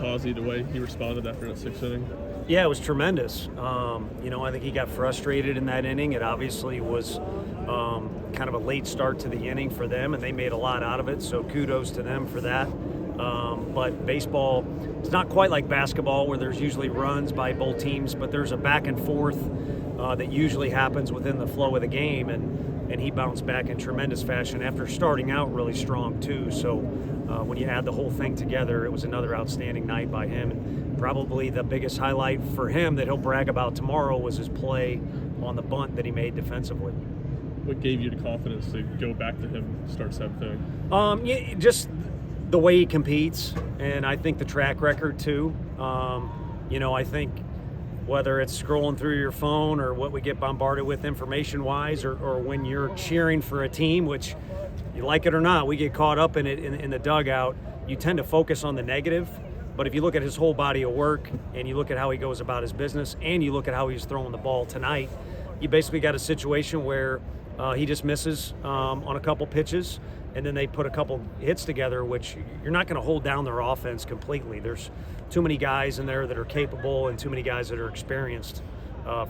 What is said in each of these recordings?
Causey, the way he responded after that sixth inning? Yeah, it was tremendous. I think he got frustrated in that inning. It obviously was kind of a late start to the inning for them, and they made a lot out of it, so kudos to them for that. But baseball, it's not quite like basketball where there's usually runs by both teams, but there's a back and forth that usually happens within the flow of the game, and he bounced back in tremendous fashion after starting out really strong too. So when you add the whole thing together, it was another outstanding night by him. And probably the biggest highlight for him that he'll brag about tomorrow was his play on the bunt that he made defensively. What gave you the confidence to go back to him, start seventh inning? Just the way he competes, and I think the track record too. I think whether it's scrolling through your phone or what we get bombarded with information-wise, or when you're cheering for a team, which you like it or not, we get caught up in it in the dugout, you tend to focus on the negative. But if you look at his whole body of work and you look at how he goes about his business and you look at how he's throwing the ball tonight, you basically got a situation where he just misses on a couple pitches, and then they put a couple hits together, which you're not going to hold down their offense completely. There's too many guys in there that are capable and too many guys that are experienced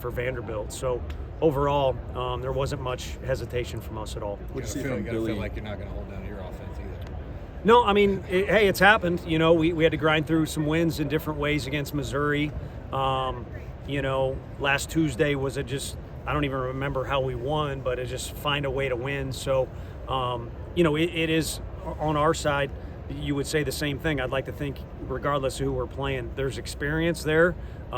for Vanderbilt. So overall, there wasn't much hesitation from us at all. You feel like you're not going to hold down your offense either. No, I mean, hey, it's happened. We had to grind through some wins in different ways against Missouri. Last Tuesday was I don't even remember how we won, but it just find a way to win. So, it is on our side. You would say the same thing. I'd like to think, regardless of who we're playing, there's experience there.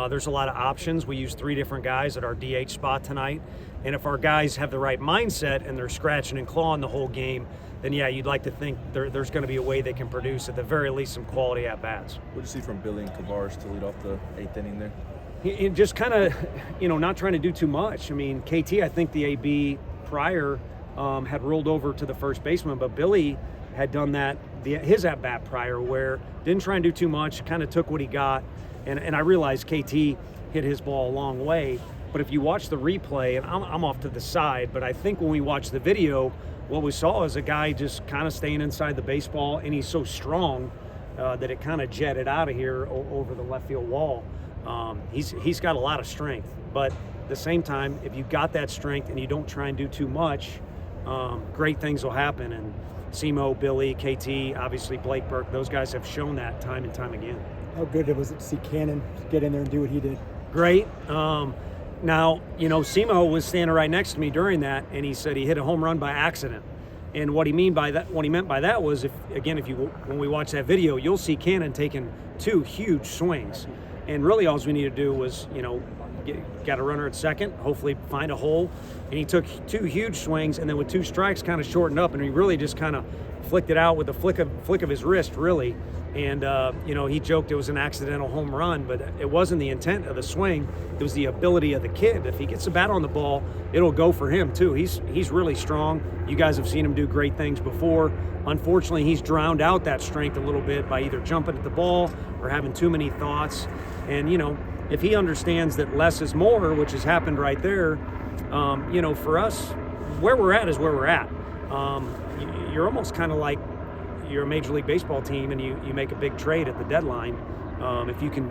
There's a lot of options. We used 3 different guys at our DH spot tonight. And if our guys have the right mindset and they're scratching and clawing the whole game, then yeah, you'd like to think there's going to be a way they can produce, at the very least, some quality at-bats. What did you see from Billy and Cavallaro to lead off the 8th inning there? He just kind of, not trying to do too much. I mean, KT, I think the AB prior had rolled over to the first baseman, but Billy had done that, his at-bat prior, where didn't try and do too much, kind of took what he got. And I realized KT hit his ball a long way, but if you watch the replay, and I'm off to the side, but I think when we watched the video, what we saw is a guy just kind of staying inside the baseball, and he's so strong that it kind of jetted out of here over the left field wall. He's got a lot of strength, but at the same time, if you got that strength and you don't try and do too much, great things will happen. And Simo, Billy, KT, obviously Blake Burke, those guys have shown that time and time again. How good was it to see Cannon get in there and do what he did? Great. Now, Simo was standing right next to me during that, and he said he hit a home run by accident. And what he meant by that was, when we watch that video, you'll see Cannon taking 2 huge swings. And really all we need to do was, got a runner at second, hopefully find a hole. And he took 2 huge swings, and then with 2 strikes kind of shortened up, and he really just kind of flicked it out with the flick of his wrist, really. And, he joked it was an accidental home run, but it wasn't the intent of the swing. It was the ability of the kid. If he gets the bat on the ball, it'll go for him, too. He's really strong. You guys have seen him do great things before. Unfortunately, he's drowned out that strength a little bit by either jumping at the ball or having too many thoughts. And, if he understands that less is more, which has happened right there, for us, where we're at is where we're at. You're almost kind of like you're a Major League Baseball team and you make a big trade at the deadline. If you can,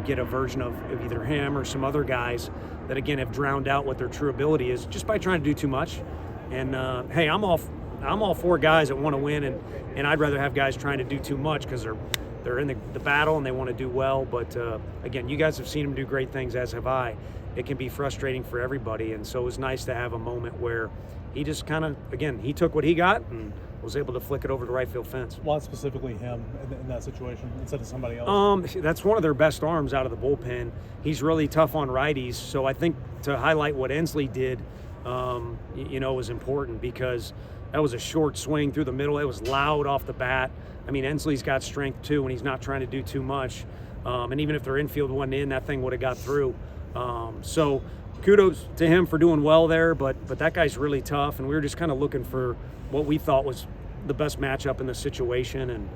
get a version of either him or some other guys that, again, have drowned out what their true ability is just by trying to do too much. And, hey, I'm all for guys that want to win, and I'd rather have guys trying to do too much because they're in the battle and they want to do well. But, again, you guys have seen him do great things, as have I. It can be frustrating for everybody, and so it was nice to have a moment where he just kind of, again, he took what he got and was able to flick it over the right field fence. Why specifically him in that situation instead of somebody else? That's one of their best arms out of the bullpen. He's really tough on righties, so I think to highlight what Ensleys did, was important because that was a short swing through the middle. It was loud off the bat. I mean, Ensleys got strength too, and he's not trying to do too much. And even if their infield wasn't in, that thing would have got through. So kudos to him for doing well there, but that guy's really tough, and we were just kind of looking for what we thought was the best matchup in the situation, and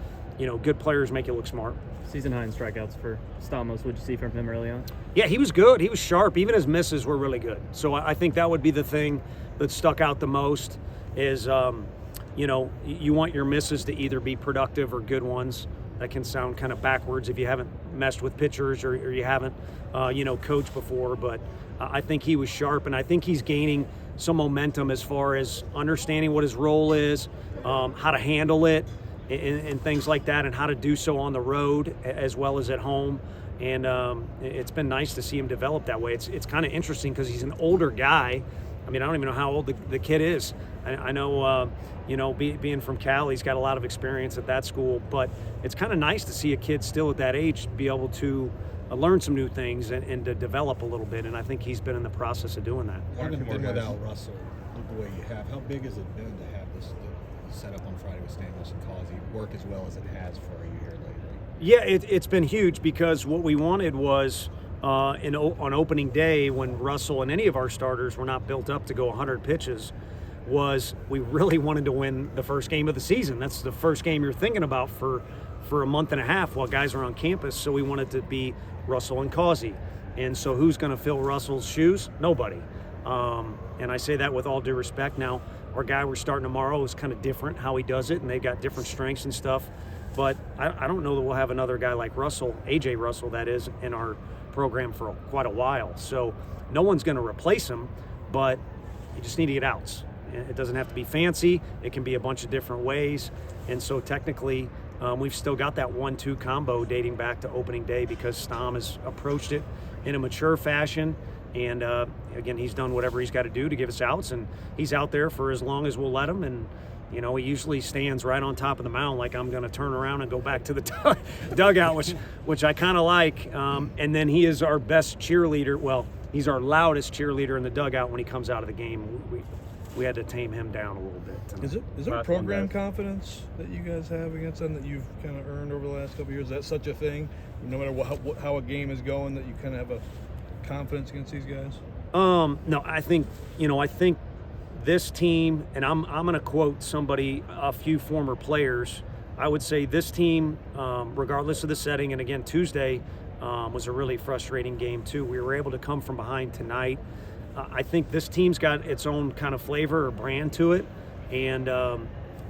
good players make you look smart. Season high in strikeouts for Stom. What'd you see from him early on? Yeah, he was good. He was sharp. Even his misses were really good. So I think that would be the thing that stuck out the most is, you want your misses to either be productive or good ones. That can sound kind of backwards if you haven't messed with pitchers or you haven't, coached before. But I think he was sharp, and I think he's gaining some momentum as far as understanding what his role is, how to handle it, and things like that, and how to do so on the road as well as at home. And it's been nice to see him develop that way. It's kind of interesting because he's an older guy. I mean, I don't even know how old the kid is. I know, being from Cal, he's got a lot of experience at that school, but it's kind of nice to see a kid still at that age be able to learn some new things and to develop a little bit, and I think he's been in the process of doing that. Having been without Russell the way you have, how big has it been to have this setup on Friday with Stamos and Causey work as well as it has for you here lately? Yeah, it's been huge because what we wanted was on opening day, when Russell and any of our starters were not built up to go 100 pitches, was we really wanted to win the first game of the season. That's the first game you're thinking about for a month and a half while guys are on campus. So we wanted to be Russell and Causey. And so who's going to fill Russell's shoes? Nobody. And I say that with all due respect. Now, our guy we're starting tomorrow is kind of different how he does it, and they've got different strengths and stuff. But I don't know that we'll have another guy like Russell, A.J. Russell, that is, in our program for quite a while. So no one's going to replace him, but you just need to get outs. It doesn't have to be fancy. It can be a bunch of different ways. And so technically, we've still got that 1-2 combo dating back to opening day because Stom has approached it in a mature fashion. And again, he's done whatever he's got to do to give us outs, and he's out there for as long as we'll let him. And he usually stands right on top of the mound like I'm going to turn around and go back to the dugout, which I kind of like. And then he is our best cheerleader. Well, he's our loudest cheerleader in the dugout when he comes out of the game. We had to tame him down a little bit tonight. Is there program confidence that you guys have against them that you've kind of earned over the last couple of years? Is that such a thing? No matter how a game is going, that you kind of have a confidence against these guys? No, I think this team, and I'm going to quote a few former players. I would say this team, regardless of the setting, and again, Tuesday was a really frustrating game too. We were able to come from behind tonight. I think this team's got its own kind of flavor or brand to it, and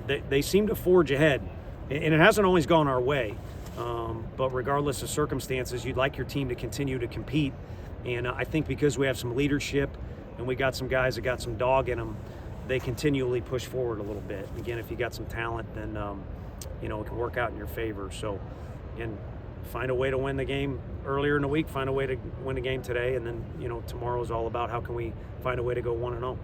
they seem to forge ahead. And it hasn't always gone our way, but regardless of circumstances, you'd like your team to continue to compete. And I think because we have some leadership and we got some guys that got some dog in them, they continually push forward a little bit. Again, if you got some talent, then it can work out in your favor. So, again, find a way to win the game earlier in the week, find a way to win the game today, and then tomorrow is all about how can we find a way to go 1-0.